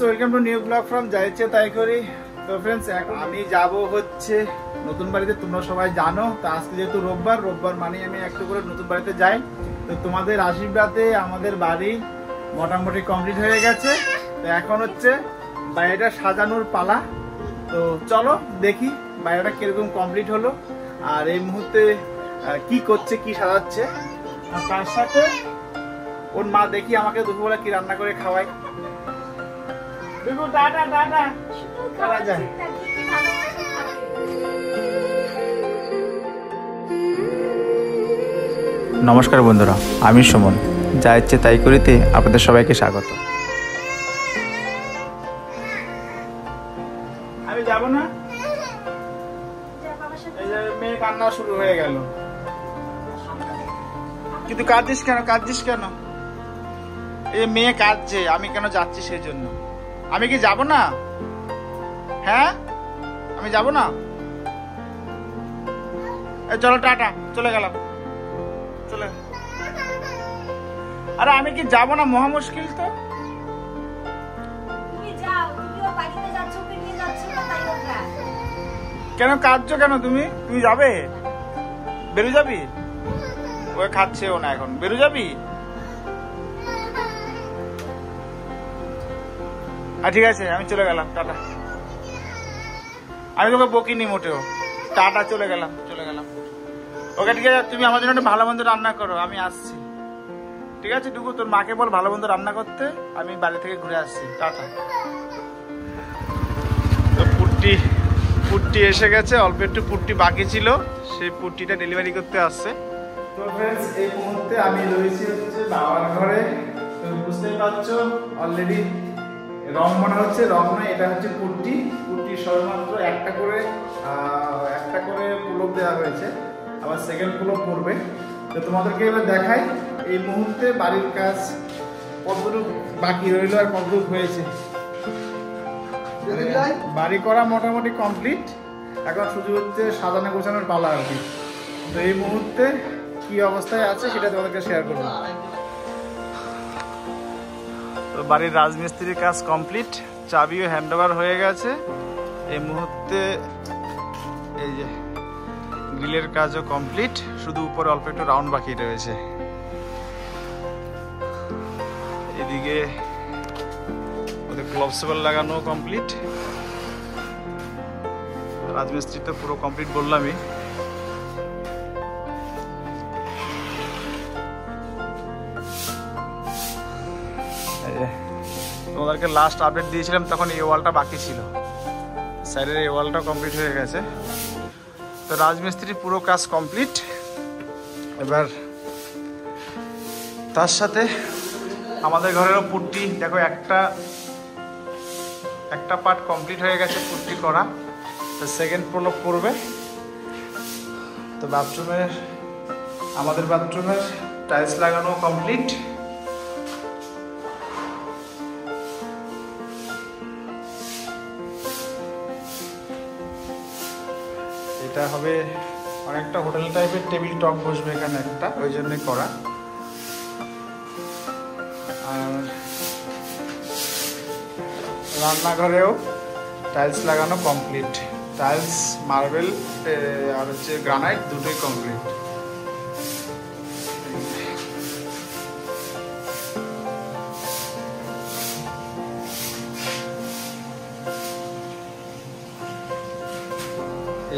Welcome to new blog from যা ইচ্ছে তাই করি। তো ফ্রেন্ডস এখন আমি যাব হচ্ছে নতুন বাড়িতে, তোমরা সবাই জানো। তো আজকে যেহেতু রোববার মানে আমি একটু করে নতুন বাড়িতে যাই। তো তোমাদের আশীর্বাদে আমাদের বাড়ি মোটামুটি কমপ্লিট হয়ে গেছে। তো এখন হচ্ছে বাড়িটা সাজানোর পালা। তো চলো দেখি বাড়িটা কিরকম কমপ্লিট হলো, আর এই মুহূর্তে কি করছে, কি সাজাচ্ছে, আর তার সাথে ওর মা দেখি আমাকে দুপুরবেলা কি রান্না করে খাওয়াই। নমস্কার বন্ধুরা, আমি সুমন, যা ইচ্ছে তাই করিতে আপনাদের সবাইকে স্বাগত। আমি যাব না, এই যে মেয়ে কান্না শুরু হয়ে গেল। কিন্তু কাঁদছিস কেন? এই মেয়ে কাঁদছে, আমি কেন যাচ্ছি সেই জন্য। আমি কি যাব না? হ্যাঁ, আমি যাব না। চলো টাটা, চলে গেলাম, চলে। আরে আমি কি যাব না? মহা মুশকিল তো। কেন কাঁদছো কেন তুমি? তুমি যাবে? বেরো যাবি? ওই খাচ্ছেও না এখন, বেরো যাবি? ঠিক আছে, আমি চলে গেলাম, টাটা। আমি তোকে বকিনি মোটেও, টাটা, চলে গেলাম। ওকে ঠিক আছে, তুমি আমার জন্য একটা ভালো মন্দ রান্না করো, আমি আসছি। ঠিক আছে টুকু, তোর মাকে বল ভালো মন্দ রান্না করতে, আমি বাড়ি থেকে ঘুরে আসছি, টাটা। তো পুট্টি এসে গেছে, অল্প একটু পুট্টি বাকি ছিল, সেই পুট্টিটা ডেলিভারি করতে আসছে। তো ফ্রেন্ডস, এই মুহূর্তে আমি রয়েছি হচ্ছে বাবার ঘরে। তো বুঝতেই পারছো অলরেডি রং মনে হচ্ছে, রং নয়, এটা হচ্ছে পুট্টি সবেমাত্র একটা করে পুলক দেওয়া হয়েছে, আবার সেকেন্ড পুলক করবে। তো তোমাদেরকে এবার দেখাই এই মুহূর্তে বাড়ির কাজ কতটুকু বাকি রইল আর কতটুকু হয়েছে। বাড়ি করা মোটামুটি কমপ্লিট, এখন শুধু হচ্ছে সাজানো গোছানোর পালা আর কি। তো এই মুহূর্তে কি অবস্থায় আছে সেটা তোমাদেরকে শেয়ার করবো। তো বাড়ির রাজমিস্ত্রির কাজ কমপ্লিট, চাবিও হ্যান্ড ওভার হয়ে গেছে। এই মুহূর্তে এই যে গ্রিলের কাজও কমপ্লিট, শুধু উপরে অল্প একটু রাউন্ড বাকি রয়েছে। এদিকে ওদের ক্লবসেবল লাগানো কমপ্লিট। রাজমিস্ত্রি তো পুরো কমপ্লিট বললামই। তোমাদেরকে লাস্ট আপডেট দিয়েছিলাম তখন এই ওয়ালটা বাকি ছিল, সাইডের এই ওয়ালটা কমপ্লিট হয়ে গেছে। তো রাজমিস্ত্রির পুরো কাজ কমপ্লিট। এবার তার সাথে আমাদের ঘরেরও পুট্টি দেখো, একটা পার্ট কমপ্লিট হয়ে গেছে পুট্টি করা। তো সেকেন্ড প্রলোভ করবে। তো আমাদের বাথরুমের টাইলস লাগানো কমপ্লিট। এটা হবে অনেকটা হোটেল টাইপের, টেবিল টপ বসবে এখানে একটা, ওই জন্যই করা। আর রান্নাঘরেও টাইলস লাগানো কমপ্লিট, টাইলস, মার্বেল আর হচ্ছে গ্রানাইট দুটোই কমপ্লিট।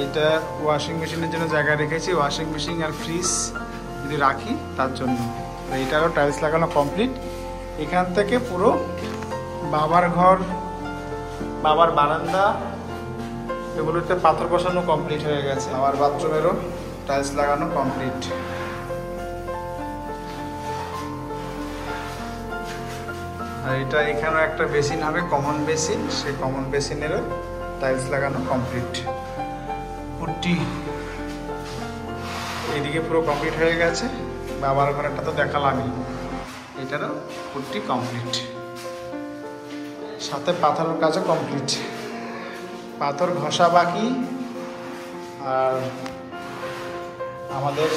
এইটা ওয়াশিং মেশিনের জন্য জায়গা রেখেছি, ওয়াশিং মেশিন আর ফ্রিজ যদি রাখি তার জন্য। এইটারও টাইলস লাগানো কমপ্লিট। এখান থেকে পুরো বাবার ঘর, বাবার বারান্দা, এগুলোতে পাথর বসানো কমপ্লিট হয়ে গেছে। আমার বাথরুমেরও টাইলস লাগানো কমপ্লিট। আর এটা এখানেও একটা বেসিন হবে, কমন বেসিন, সেই কমন বেসিনেরও টাইলস লাগানো কমপ্লিট। পুট্টি এইদিকে পুরো কমপ্লিট হয়ে গেছে। বাবার ঘরটা তো দেখালামই, এটারও পুট্টি কমপ্লিট, সাথে পাথরের কাজও কমপ্লিট। পাথর ঘষা বাকি। আর আমাদের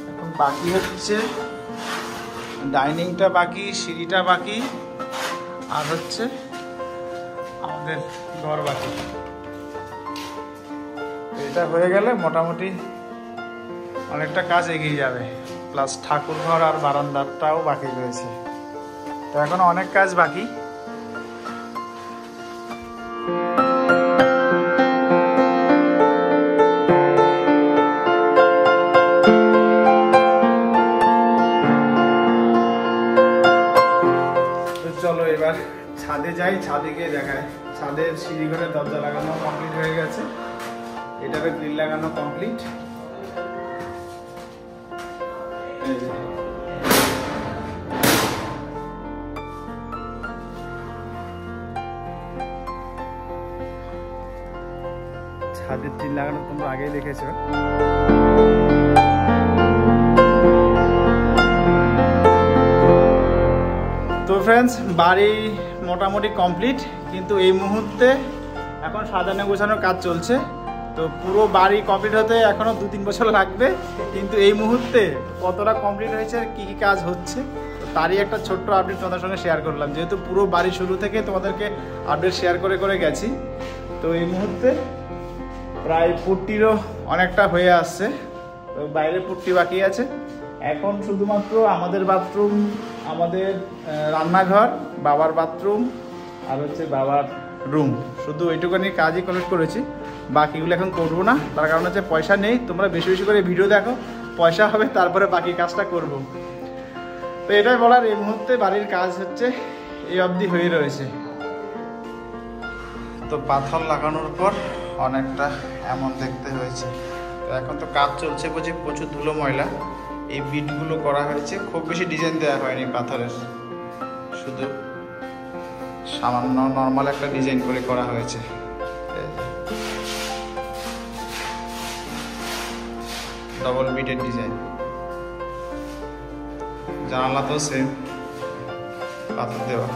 এখন বাকি হচ্ছে ডাইনিংটা বাকি, সিঁড়িটা বাকি, আর হচ্ছে আমাদের ঘর বাকি। এটা হয়ে গেলে মোটামুটি অনেকটা কাজ এগিয়ে যাবে, প্লাস ঠাকুর ঘর আর বারান্দাটাও বাকি রয়েছে। তো এখন অনেক কাজ বাকি। চলো এবার ছাদে যাই, ছাদে গিয়ে দেখায়। ছাদের সিঁড়ি ঘরে দরজা লাগানো কমপ্লিট হয়ে গেছে, এটাতে গ্রিল লাগানো কমপ্লিট। ছাদের টিন লাগানো তোমরা আগেই দেখেছো। তো ফ্রেন্ডস, বাড়ি মোটামুটি কমপ্লিট, কিন্তু এই মুহূর্তে এখন সাজানো গোছানোর কাজ চলছে। তো পুরো বাড়ি কমপ্লিট হতে এখনও 2-3 বছর লাগবে, কিন্তু এই মুহূর্তে কতটা কমপ্লিট হয়েছে, কী কী কাজ হচ্ছে, তো তারই একটা ছোট্ট আপডেট তোমাদের সঙ্গে শেয়ার করলাম। যেহেতু পুরো বাড়ি শুরু থেকে তোমাদেরকে আপডেট শেয়ার করে করে গেছি, তো এই মুহূর্তে প্রায় পুট্টিরও অনেকটা হয়ে আসছে। তো বাইরের পুট্টি বাকি আছে। এখন শুধুমাত্র আমাদের বাথরুম, আমাদের রান্নাঘর, বাবার বাথরুম আর হচ্ছে বাবার রুম, শুধু ওইটুকুনি কাজই কমপ্লিট করেছি। বাকিগুলো এখন করবো না, তার কারণ হচ্ছে পয়সা নেই। তোমরা বেশি বেশি করে ভিডিও দেখো, পয়সা হবে তারপরে বাকি কাজটা করব। তো এটাই বলার, এই মুহূর্তে বাড়ির কাজ হচ্ছে এই অবধি হয়ে রয়েছে। তো পাথর লাগানোর পর অনেকটা এমন দেখতে হয়েছে। তো এখন তো কাজ চলছে, বুঝি প্রচুর ধুলো ময়লা। এই বিটগুলো করা হয়েছে, খুব বেশি ডিজাইন দেওয়া হয়নি পাথরের, শুধু সামান্য নর্মাল একটা ডিজাইন করে করা হয়েছে। ডবল বিটের ডিজাইন। জানালা তো সেম পাথর দেওয়া।